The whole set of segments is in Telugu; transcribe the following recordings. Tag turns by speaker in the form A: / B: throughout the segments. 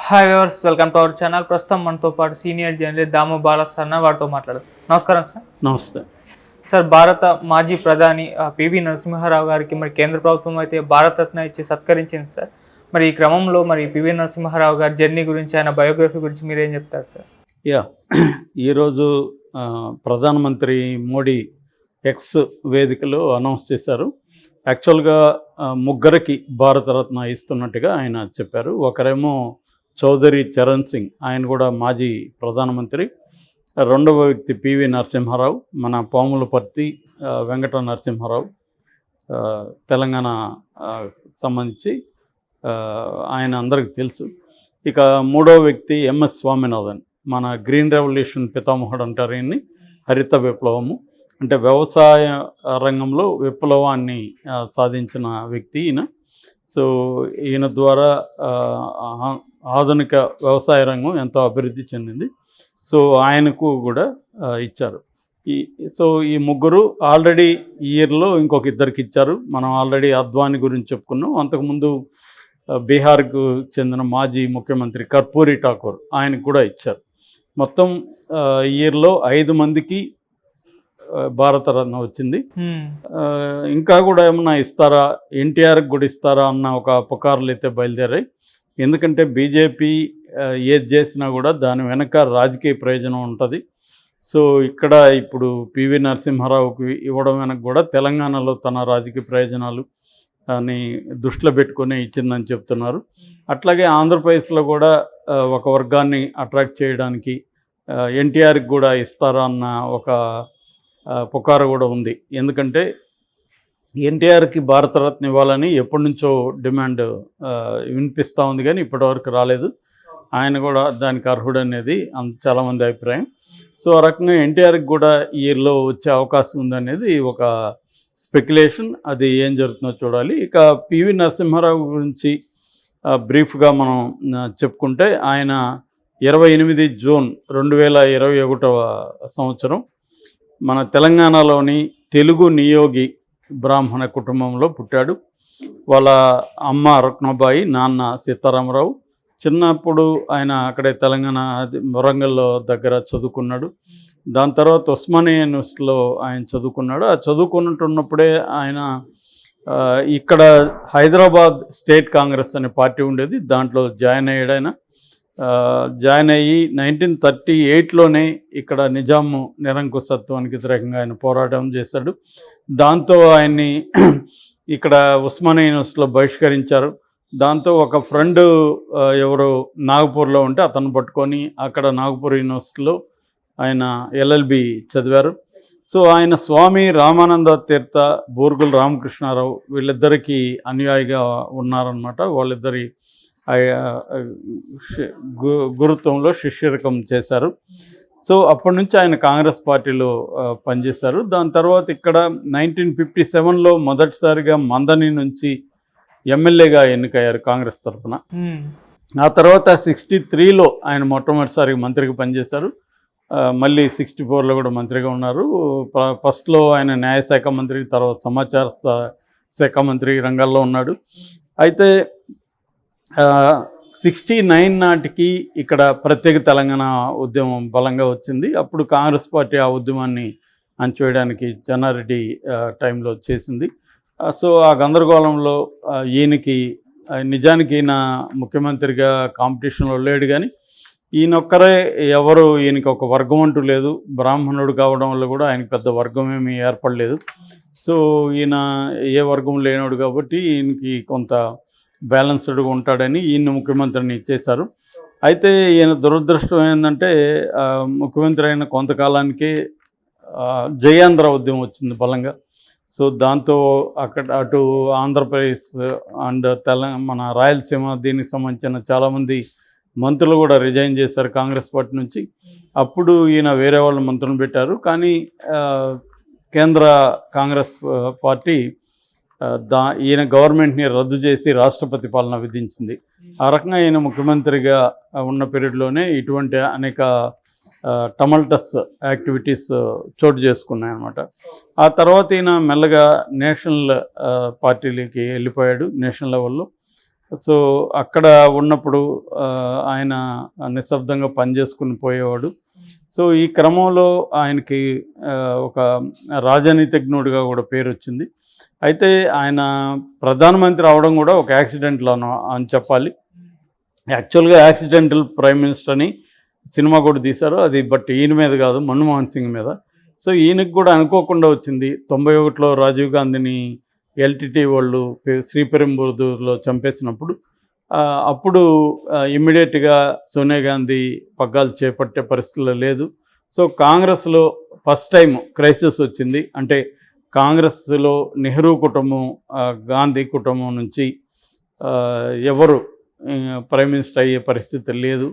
A: Hi viewers, welcome to our channel. ప్రస్తుతం మనతో పాటు సీనియర్ జర్నలిస్ట్ దాము బాలసన్న వారితో మాట్లాడదు. నమస్కారం సార్.
B: నమస్తే
A: సార్, భారత మాజీ ప్రధాని పివి నరసింహారావు గారికి మరి కేంద్ర ప్రభుత్వం అయితే భారతరత్న ఇచ్చి సత్కరించింది సార్. మరి ఈ క్రమంలో మరి పివి నరసింహారావు గారి జర్నీ గురించి, ఆయన బయోగ్రఫీ గురించి మీరేం చెప్తారు సార్?
B: ఈరోజు ప్రధానమంత్రి మోడీ ఎక్స్ వేదికలో అనౌన్స్ చేశారు. యాక్చువల్గా ముగ్గురికి భారతరత్న ఇస్తున్నట్టుగా ఆయన చెప్పారు. ఒకరేమో చౌదరి చరణ్ సింగ్, ఆయన కూడా మాజీ ప్రధానమంత్రి. రెండవ వ్యక్తి పివి నరసింహారావు, మన పాములపర్తి వెంకట నరసింహారావు, తెలంగాణ సంబంధించి ఆయన అందరికి తెలుసు. ఇక మూడవ వ్యక్తి ఎంఎస్ స్వామినాథన్, మన గ్రీన్ రెవల్యూషన్ పితామహుడు అంటారు ఈయన్ని. హరిత విప్లవము అంటే వ్యవసాయ రంగంలో విప్లవాన్ని సాధించిన వ్యక్తి ఈయన. సో ఈయన ద్వారా ఆధునిక వ్యవసాయ రంగం ఎంతో అభివృద్ధి చెందింది. సో ఆయనకు కూడా ఇచ్చారు. ఈ ముగ్గురు ఆల్రెడీ ఈ ఇయర్లో ఇంకొక ఇద్దరికి ఇచ్చారు. మనం ఆల్రెడీ అద్వానీ గురించి చెప్పుకున్నాం. అంతకుముందు బీహార్కు చెందిన మాజీ ముఖ్యమంత్రి కర్పూరి ఠాకూర్, ఆయనకు కూడా ఇచ్చారు. మొత్తం ఇయర్లో 5 మందికి భారతరత్న వచ్చింది. ఇంకా కూడా ఏమన్నా ఇస్తారా, ఎన్టీఆర్కి కూడా ఇస్తారా అన్న ఒక పుకార్లు అయితే బయలుదేరాయి. ఎందుకంటే బీజేపీ ఏది చేసినా కూడా దాని వెనక రాజకీయ ప్రయోజనం ఉంటుంది. సో ఇక్కడ ఇప్పుడు పివి నరసింహారావుకి ఇవ్వడం వెనక కూడా తెలంగాణలో తన రాజకీయ ప్రయోజనాలు అని దృష్టిలో పెట్టుకుని ఇచ్చిందని చెప్తున్నారు. అట్లాగే ఆంధ్రప్రదేశ్లో కూడా ఒక వర్గాన్ని అట్రాక్ట్ చేయడానికి ఎన్టీఆర్కి కూడా ఇస్తారా అన్న ఒక పుకారు కూడా ఉంది. ఎందుకంటే ఎన్టీఆర్కి భారతరత్న ఇవ్వాలని ఎప్పటి నుంచో డిమాండ్ వినిపిస్తూ ఉంది, కానీ ఇప్పటివరకు రాలేదు. ఆయన కూడా దానికి అర్హుడు అనేది చాలామంది అభిప్రాయం. సో ఆ రకంగా ఎన్టీఆర్కి కూడా ఈ ఇయర్లో వచ్చే అవకాశం ఉందనేది ఒక స్పెక్యులేషన్. అది ఏం జరుగుతుందో చూడాలి. ఇక పివి నరసింహారావు గురించి బ్రీఫ్గా మనం చెప్పుకుంటే, ఆయన 28 జూన్ 2021 సంవత్సరం మన తెలంగాణలోని తెలుగు నియోగి బ్రాహ్మణ కుటుంబంలో పుట్టాడు. వాళ్ళ అమ్మ రుక్నబాయి, నాన్న సీతారామరావు. చిన్నప్పుడు ఆయన అక్కడే తెలంగాణ వరంగల్లో దగ్గర చదువుకున్నాడు. దాని తర్వాత ఉస్మానియా యూనివర్సిటీలో ఆయన చదువుకున్నాడు. ఆ చదువుకున్నట్టున్నప్పుడే ఆయన ఇక్కడ హైదరాబాద్ స్టేట్ కాంగ్రెస్ అనే పార్టీ ఉండేది, దాంట్లో జాయిన్ అయ్యాడు. ఆయన జాయిన్ అయ్యి 1938లోనే ఇక్కడ నిజాము నిరంకుశత్వానికి వ్యతిరేకంగా ఆయన పోరాటం చేశాడు. దాంతో ఆయన్ని ఇక్కడ ఉస్మానియా యూనివర్సిటీలో బహిష్కరించారు. దాంతో ఒక ఫ్రెండ్ ఎవరు నాగపూర్లో ఉంటే అతను పట్టుకొని అక్కడ నాగపూర్ యూనివర్సిటీలో ఆయన ఎల్ఎల్బి చదివారు. సో ఆయన స్వామి రామానంద తీర్థ, బూర్గుల రామకృష్ణారావు వీళ్ళిద్దరికీ అనుయాయిగా ఉన్నారనమాట. వాళ్ళిద్దరి గురుత్వంలో శిష్యరకం చేశారు. సో అప్పటి నుంచి ఆయన కాంగ్రెస్ పార్టీలో పనిచేశారు. దాని తర్వాత ఇక్కడ 1957లో మొదటిసారిగా మందని నుంచి ఎమ్మెల్యేగా ఎన్నికయ్యారు కాంగ్రెస్ తరఫున. ఆ తర్వాత 63లో ఆయన మొట్టమొదటిసారిగా మంత్రిగా పనిచేశారు. మళ్ళీ 64లో కూడా మంత్రిగా ఉన్నారు. ఫస్ట్లో ఆయన న్యాయశాఖ మంత్రి, తర్వాత సమాచార శాఖ మంత్రి రంగాల్లో ఉన్నాడు. అయితే 69 నాటికి ఇక్కడ ప్రత్యేక తెలంగాణ ఉద్యమం బలంగా వచ్చింది. అప్పుడు కాంగ్రెస్ పార్టీ ఆ ఉద్యమాన్ని అణచివేయడానికి చెన్నారెడ్డి టైంలో చేసింది. సో ఆ గందరగోళంలో ఈయనకి నిజానికి ఈయన ముఖ్యమంత్రిగా కాంపిటీషన్లో లేడు, కానీ ఈయనొక్కరే ఎవరు, ఈయనకి ఒక వర్గం అంటూ లేదు. బ్రాహ్మణుడు కావడం వల్ల కూడా ఆయనకి పెద్ద వర్గం ఏమీ ఏర్పడలేదు. సో ఈయన ఏ వర్గం లేనోడు కాబట్టి ఈయనకి కొంత బ్యాలెన్స్డ్గా ఉంటాడని ఈయన ముఖ్యమంత్రిని చేశారు. అయితే ఈయన దురదృష్టం ఏంటంటే, ముఖ్యమంత్రి అయిన కొంతకాలానికి జయాంధ్ర ఉద్యమం వచ్చింది బలంగా. సో దాంతో అటు ఆంధ్రప్రదేశ్ అండ్ మన రాయలసీమ దీనికి సంబంధించిన చాలామంది మంత్రులు కూడా రిజైన్ చేశారు కాంగ్రెస్ పార్టీ నుంచి. అప్పుడు ఈయన వేరే వాళ్ళ మంత్రులను పెట్టారు. కానీ కేంద్ర కాంగ్రెస్ పార్టీ ఈయన గవర్నమెంట్ని రద్దు చేసి రాష్ట్రపతి పాలన విధించింది. ఆ రకంగా ఈయన ముఖ్యమంత్రిగా ఉన్న పీరియడ్లోనే ఇటువంటి అనేక టమల్టస్ యాక్టివిటీస్ చోటు చేసుకున్నాయన్నమాట. ఆ తర్వాత ఈయన మెల్లగా నేషనల్ పార్టీలకి వెళ్ళిపోయాడు. నేషనల్ లెవెల్లో సో అక్కడ ఉన్నప్పుడు ఆయన నిశ్శబ్దంగా పనిచేసుకుని పోయేవాడు. సో ఈ క్రమంలో ఆయనకి ఒక రాజనీతిజ్ఞుడిగా కూడా పేరు వచ్చింది. అయితే ఆయన ప్రధానమంత్రి అవడం కూడా ఒక యాక్సిడెంట్లో అని చెప్పాలి. యాక్చువల్గా యాక్సిడెంటల్ ప్రైమ్ మినిస్టర్ అని సినిమా కూడా తీశారు అది, బట్ ఈయన మీద కాదు, మన్మోహన్ సింగ్ మీద. సో ఈయనకి కూడా అనుకోకుండా వచ్చింది. 91లో రాజీవ్ గాంధీని ఎల్టీటీ వాళ్ళు శ్రీపెరంబుదూరులో చంపేసినప్పుడు అప్పుడు ఇమ్మీడియట్గా సోనియా గాంధీ పగ్గాలు చేపట్టే పరిస్థితుల్లో లేదు. సో కాంగ్రెస్లో ఫస్ట్ టైం క్రైసిస్ వచ్చింది. అంటే కాంగ్రెస్లో నెహ్రూ కుటుంబం, గాంధీ కుటుంబం నుంచి ఎవరు ప్రైమ్ మినిస్టర్ అయ్యే పరిస్థితి లేదు.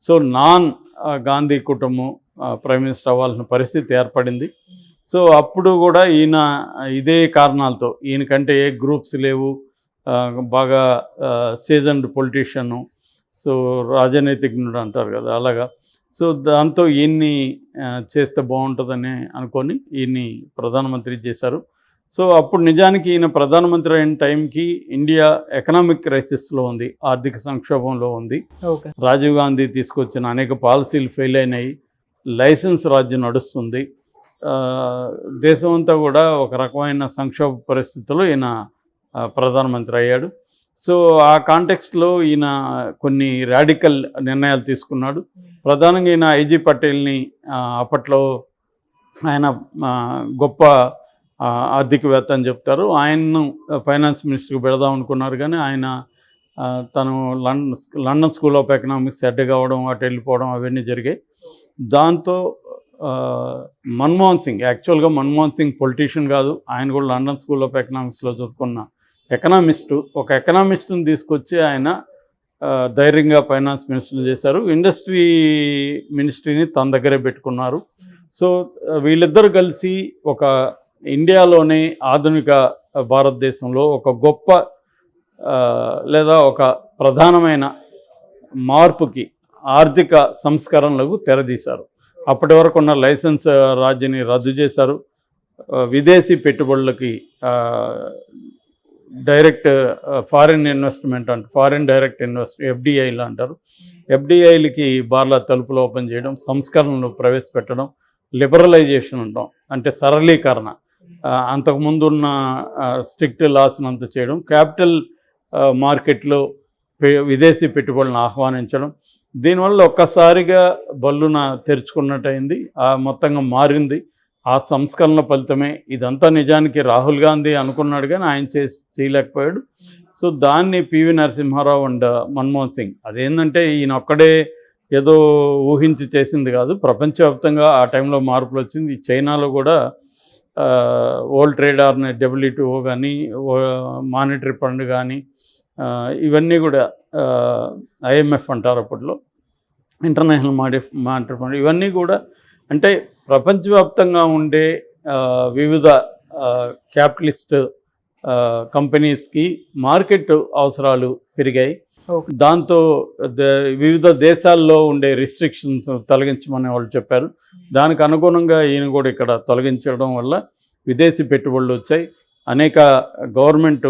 B: సో నాన్ గాంధీ కుటుంబం ప్రైమ్ మినిస్టర్ అవ్వాల్సిన పరిస్థితి ఏర్పడింది. సో అప్పుడు కూడా ఈయన ఇదే కారణాలతో, ఈయనకంటే ఏ గ్రూప్స్ లేవు, బాగా సీజన్డ్ పొలిటీషియను, సో రాజనీతిజ్ఞుడు అంటారు కదా అలాగా. సో దాంతో ఈయన్ని చేస్తే బాగుంటుందని అనుకొని ఈయన్ని ప్రధానమంత్రి చేశారు. సో అప్పుడు నిజానికి ఈయన ప్రధానమంత్రి అయిన టైంకి ఇండియా ఎకనామిక్ క్రైసిస్లో ఉంది, ఆర్థిక సంక్షోభంలో ఉంది. రాజీవ్ గాంధీ తీసుకొచ్చిన అనేక పాలసీలు ఫెయిల్ అయినాయి, లైసెన్స్ రాజ్యం నడుస్తుంది, దేశం అంతా కూడా ఒక రకమైన సంక్షోభ పరిస్థితుల్లో ఈయన ప్రధానమంత్రి అయ్యాడు. సో ఆ కాంటెక్స్ట్లో ఈయన కొన్ని రాడికల్ నిర్ణయాలు తీసుకున్నాడు. ప్రధానంగా ఈయన ఐజీ పటేల్ని అప్పట్లో ఆయన గొప్ప ఆర్థికవేత్త అని చెప్తారు, ఆయన్ను ఫైనాన్స్ మినిస్టర్కి పెడదాం అనుకున్నారు. కానీ ఆయన తను London school of economics head కావడం, అటు వెళ్ళిపోవడం అవన్నీ జరిగాయి. దాంతో మన్మోహన్ సింగ్, యాక్చువల్గా మన్మోహన్ సింగ్ పొలిటీషియన్ కాదు, ఆయన కూడా లండన్ స్కూల్ ఆఫ్ ఎకనామిక్స్లో చదువుకున్న ఎకనామిస్టు. ఒక ఎకనామిస్టుని తీసుకొచ్చి ఆయన ధైర్యంగా ఫైనాన్స్ మినిస్టర్ చేశారు. ఇండస్ట్రీ మినిస్ట్రీని తన దగ్గరే పెట్టుకున్నారు. సో వీళ్ళిద్దరూ కలిసి ఒక ఇండియాలోనే ఆధునిక భారతదేశంలో ఒక గొప్ప లేదా ఒక ప్రధానమైన మార్పుకి, ఆర్థిక సంస్కరణలకు తెరదీశారు. అప్పటి వరకు ఉన్న లైసెన్స్ రాజ్యాన్ని రద్దు చేశారు. విదేశీ పెట్టుబడులకి డైరెక్ట్ ఫారిన్ ఇన్వెస్ట్మెంట్ అంటే ఫారిన్ డైరెక్ట్ ఎఫ్డిఐలు అంటారు, ఎఫ్డిఐలకి బార్ల తలుపులు ఓపెన్ చేయడం, సంస్కరణలు ప్రవేశపెట్టడం, లిబరలైజేషన్ అంటాం అంటే సరళీకరణ, అంతకుముందు ఉన్న స్ట్రిక్ట్ లాస్ని అంత చేయడం, క్యాపిటల్ మార్కెట్లో విదేశీ పెట్టుబడులను ఆహ్వానించడం. దీనివల్ల ఒక్కసారిగా బల్లున తెరుచుకున్నట్టయింది, మొత్తంగా మారింది. ఆ సంస్కరణల ఫలితమే ఇదంతా. నిజానికి రాహుల్ గాంధీ అనుకున్నాడు కానీ ఆయన చేయలేకపోయాడు. సో దాన్ని పివి నరసింహారావు అండ్ మన్మోహన్ సింగ్, అదేంటంటే ఈయన ఒక్కడే ఏదో ఊహించి చేసింది కాదు, ప్రపంచవ్యాప్తంగా ఆ టైంలో మార్పులు వచ్చింది. చైనాలో కూడా వరల్డ్ ట్రేడ్ ఆర్గనైజేషన్ WTO కానీ, మానిటరీ ఫండ్ కానీ, ఇవన్నీ కూడా IMF అంటారు అప్పట్లో, ఇంటర్నేషనల్ మానిటరీ ఫండ్, ఇవన్నీ కూడా అంటే ప్రపంచవ్యాప్తంగా ఉండే వివిధ క్యాపిటలిస్ట్ కంపెనీస్కి మార్కెట్ అవసరాలు పెరిగాయి. దాంతో వివిధ దేశాల్లో ఉండే రిస్ట్రిక్షన్స్ తొలగించమని వాళ్ళు చెప్పారు. దానికి అనుగుణంగా ఈయన కూడా ఇక్కడ తొలగించడం వల్ల విదేశీ పెట్టుబడులు వచ్చాయి. అనేక గవర్నమెంట్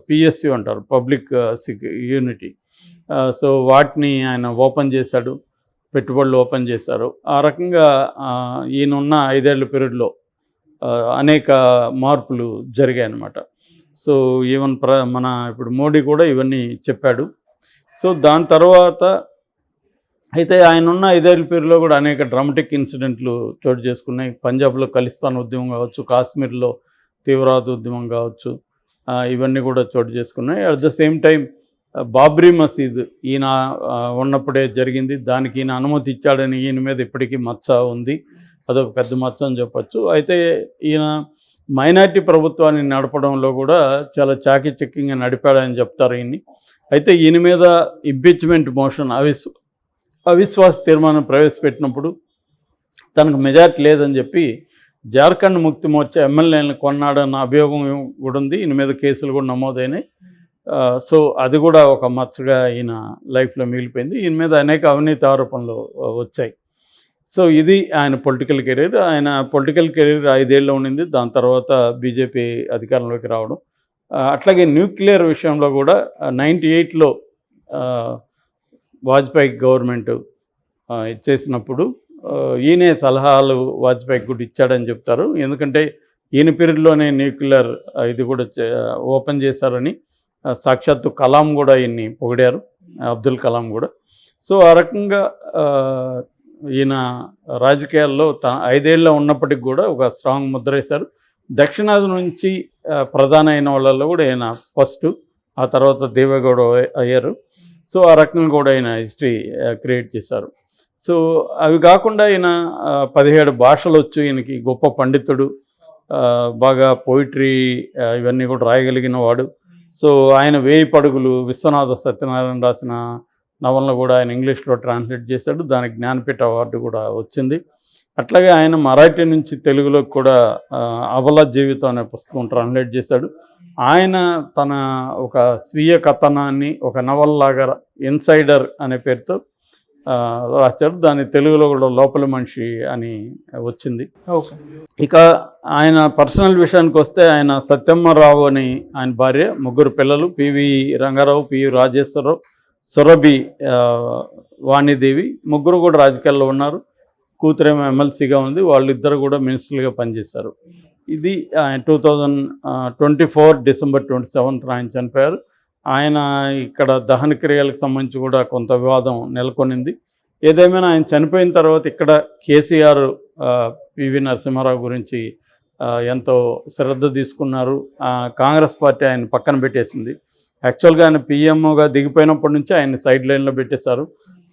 B: PSU అంటారు, పబ్లిక్ యూనిటీ, సో వాటిని ఆయన ఓపెన్ చేశాడు, పెట్టుబడులు ఓపెన్ చేశారు. ఆ రకంగా ఈయనున్న 5 ఏళ్ల పీరియడ్లో అనేక మార్పులు జరిగాయి అన్నమాట. సో ఈవెన్ మన ఇప్పుడు మోడీ కూడా ఇవన్నీ చెప్పాడు. సో దాని తర్వాత అయితే ఆయన ఉన్న 5 ఏళ్ల పీరియడ్లో కూడా అనేక డ్రామాటిక్ ఇన్సిడెంట్లు చోటు చేసుకున్నాయి. పంజాబ్లో ఖలిస్తాన్ ఉద్యమం కావచ్చు, కాశ్మీర్లో తీవ్రవాద ఉద్యమం కావచ్చు, ఇవన్నీ కూడా చోటు చేసుకున్నాయి. At the same time Babri మసీద్ ఈయన ఉన్నప్పుడే జరిగింది, దానికి ఈయన అనుమతి ఇచ్చాడని ఈయన మీద ఇప్పటికీ మచ్చ ఉంది, అదొక పెద్ద మచ్చ అని చెప్పచ్చు. అయితే ఈయన మైనార్టీ ప్రభుత్వాన్ని నడపడంలో కూడా చాలా చాకచక్యంగా నడిపాడని చెప్తారు ఈయన్ని. అయితే ఈయన మీద ఇంపీచ్మెంట్ మోషన్, అవిశ్వాస తీర్మానం ప్రవేశపెట్టినప్పుడు తనకు మెజార్టీ లేదని చెప్పి జార్ఖండ్ ముక్తి మోర్చా ఎమ్మెల్యేలను కొన్నాడన్న అభియోగం కూడా ఉంది. ఈయన మీద కేసులు కూడా నమోదైనాయి. సో అది కూడా ఒక మచ్చగా ఈయన లైఫ్లో మిగిలిపోయింది. ఈయన మీద అనేక అవినీతి ఆరోపణలు వచ్చాయి. సో ఇది ఆయన పొలిటికల్ కెరీర్. ఆయన పొలిటికల్ కెరీర్ 5 ఏళ్ళు ఉండింది. దాని తర్వాత బీజేపీ అధికారంలోకి రావడం, అట్లాగే న్యూక్లియర్ విషయంలో కూడా 98లో వాజ్పేయి గవర్నమెంట్ ఇచ్చేసినప్పుడు ఈయనే సలహాలు వాజ్పేయికి కూడా ఇచ్చాడని చెప్తారు. ఎందుకంటే ఈయన పీరియడ్లోనే న్యూక్లియర్ ఇది కూడా ఓపెన్ చేశారని సాక్షాత్తు కలాం కూడా ఈయన్ని పొగిడారు, అబ్దుల్ కలాం కూడా. సో ఆ రకంగా ఈయన రాజకీయాల్లో 5 ఏళ్ళ ఉన్నప్పటికి కూడా ఒక స్ట్రాంగ్ ముద్ర వేశారు. దక్షిణాది నుంచి ప్రధాన అయిన వాళ్ళల్లో కూడా ఈయన ఫస్ట్, ఆ తర్వాత దేవేగౌడ అయ్యారు. సో ఆ రకంగా కూడా ఆయన హిస్టరీ క్రియేట్ చేశారు. సో అవి కాకుండా ఈయన 17 భాషలు వచ్చు, ఈయనకి గొప్ప పండితుడు, బాగా పోయిటరీ ఇవన్నీ కూడా రాయగలిగిన వాడు. సో ఆయన 1000 పడుగులు విశ్వనాథ సత్యనారాయణ రాసిన నవలను కూడా ఆయన ఇంగ్లీష్లో ట్రాన్స్లేట్ చేశాడు. దానికి జ్ఞానపీఠ అవార్డు కూడా వచ్చింది. అట్లాగే ఆయన మరాఠీ నుంచి తెలుగులోకి కూడా అబల జీవితం అనే పుస్తకం ట్రాన్స్లేట్ చేశాడు. ఆయన తన ఒక స్వీయ కథనాన్ని ఒక నవల్లాగా ఇన్సైడర్ అనే పేరుతో రాశాడు. దాన్ని తెలుగులో కూడా లోపల మనిషి అని వచ్చింది.
A: ఓకే.
B: ఇక ఆయన పర్సనల్ విషయానికి వస్తే ఆయన సత్యమ్మరావు అని ఆయన భార్య, 3 పిల్లలు, పివి రంగారావు, పివి రాజేశ్వరరావు, సురభి వాణిదేవి, 3 కూడా రాజకీయాల్లో ఉన్నారు. కూతురేమో ఎమ్మెల్సీగా ఉంది. వాళ్ళిద్దరు కూడా మినిస్టర్లుగా పనిచేశారు. ఇది ఆయన 2024 డిసెంబర్ 27న ఆయన చనిపోయారు. ఆయన ఇక్కడ దహన క్రియలకు సంబంధించి కూడా కొంత వివాదం నెలకొనింది. ఏదేమైనా ఆయన చనిపోయిన తర్వాత ఇక్కడ కేసీఆర్ పివి నరసింహారావు గురించి ఎంతో శ్రద్ధ తీసుకున్నారు. కాంగ్రెస్ పార్టీ ఆయన పక్కన పెట్టేసింది. యాక్చువల్గా ఆయన పిఎంఓగా దిగిపోయినప్పటి నుంచి ఆయన సైడ్ లైన్లో పెట్టేశారు.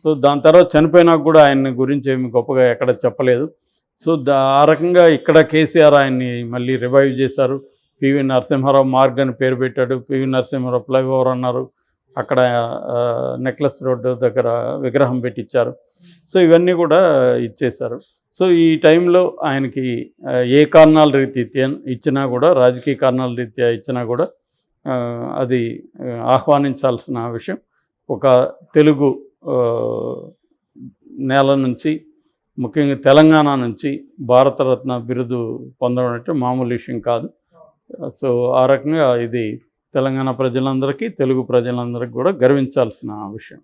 B: సో దాని తర్వాత చనిపోయినాక కూడా ఆయన గురించి ఏమి గొప్పగా ఎక్కడ చెప్పలేదు. సో ఆ రకంగా ఇక్కడ కేసీఆర్ ఆయన్ని మళ్ళీ రివైవ్ చేశారు. పివి నరసింహారావు మార్గ్ అని పేరు పెట్టాడు. పివి నరసింహారావు ఫ్లైఓవర్ అన్నారు. అక్కడ నెక్లెస్ రోడ్డు దగ్గర విగ్రహం పెట్టించారు. సో ఇవన్నీ కూడా ఇచ్చేశారు. సో ఈ టైంలో ఆయనకి ఏ కారణాల రీత్యా ఇచ్చినా కూడా, రాజకీయ కారణాల రీత్యా ఇచ్చినా కూడా అది ఆహ్వానించాల్సిన విషయం. ఒక తెలుగు నేల నుంచి, ముఖ్యంగా తెలంగాణ నుంచి భారతరత్న బిరుదు పొందడం అంటే మామూలు విషయం కాదు. సో ఆ రకంగా ఇది తెలంగాణ ప్రజలందరికీ, తెలుగు ప్రజలందరికీ కూడా గర్వించాల్సిన విషయం.